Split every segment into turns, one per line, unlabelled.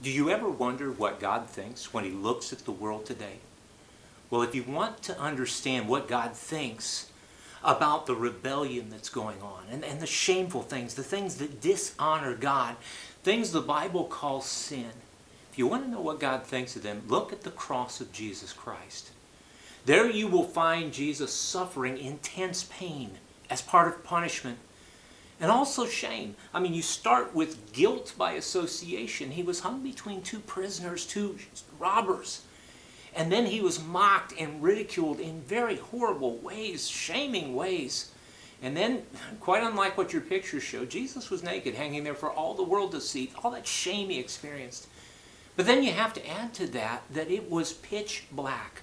Do you ever wonder what God thinks when he looks at the world today? Well, if you want to understand what God thinks about the rebellion that's going on and the shameful things, the things that dishonor God, things the Bible calls sin, if you want to know what God thinks of them, look at the cross of Jesus Christ. There you will find Jesus suffering intense pain as part of punishment. And also shame. I mean, you start with guilt by association. He was hung between two prisoners, two robbers. And then he was mocked and ridiculed in very horrible ways, shaming ways. And then, quite unlike what your pictures show, Jesus was naked, hanging there for all the world to see, all that shame he experienced. But then you have to add to that it was pitch black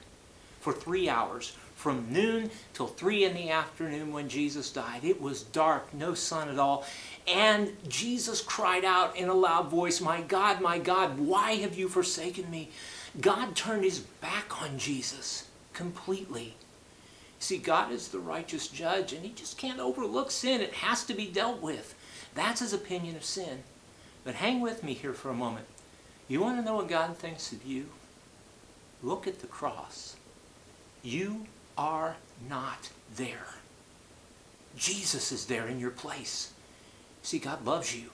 for 3 hours. From noon till 3 in the afternoon when Jesus died. It was dark, no sun at all. And Jesus cried out in a loud voice, my God, why have you forsaken me? God turned his back on Jesus completely. See, God is the righteous judge, and he just can't overlook sin. It has to be dealt with. That's his opinion of sin. But hang with me here for a moment. You want to know what God thinks of you? Look at the cross. You are not there. Jesus is there in your place. See, God loves you.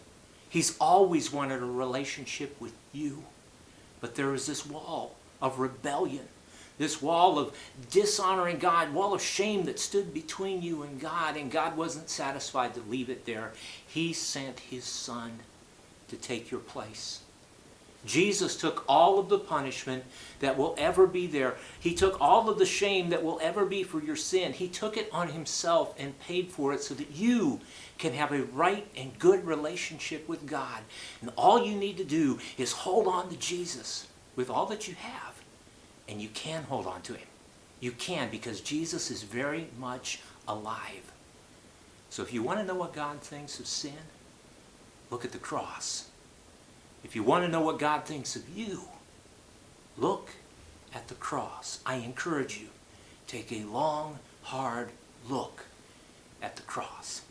He's always wanted a relationship with you. But there is this wall of rebellion, this wall of dishonoring God, wall of shame that stood between you and God wasn't satisfied to leave it there. He sent his Son to take your place. Jesus took all of the punishment that will ever be there. He took all of the shame that will ever be for your sin. He took it on himself and paid for it so that you can have a right and good relationship with God. And all you need to do is hold on to Jesus with all that you have. And you can hold on to him. You can, because Jesus is very much alive. So if you want to know what God thinks of sin, look at the cross. If you want to know what God thinks of you, look at the cross. I encourage you, take a long, hard look at the cross.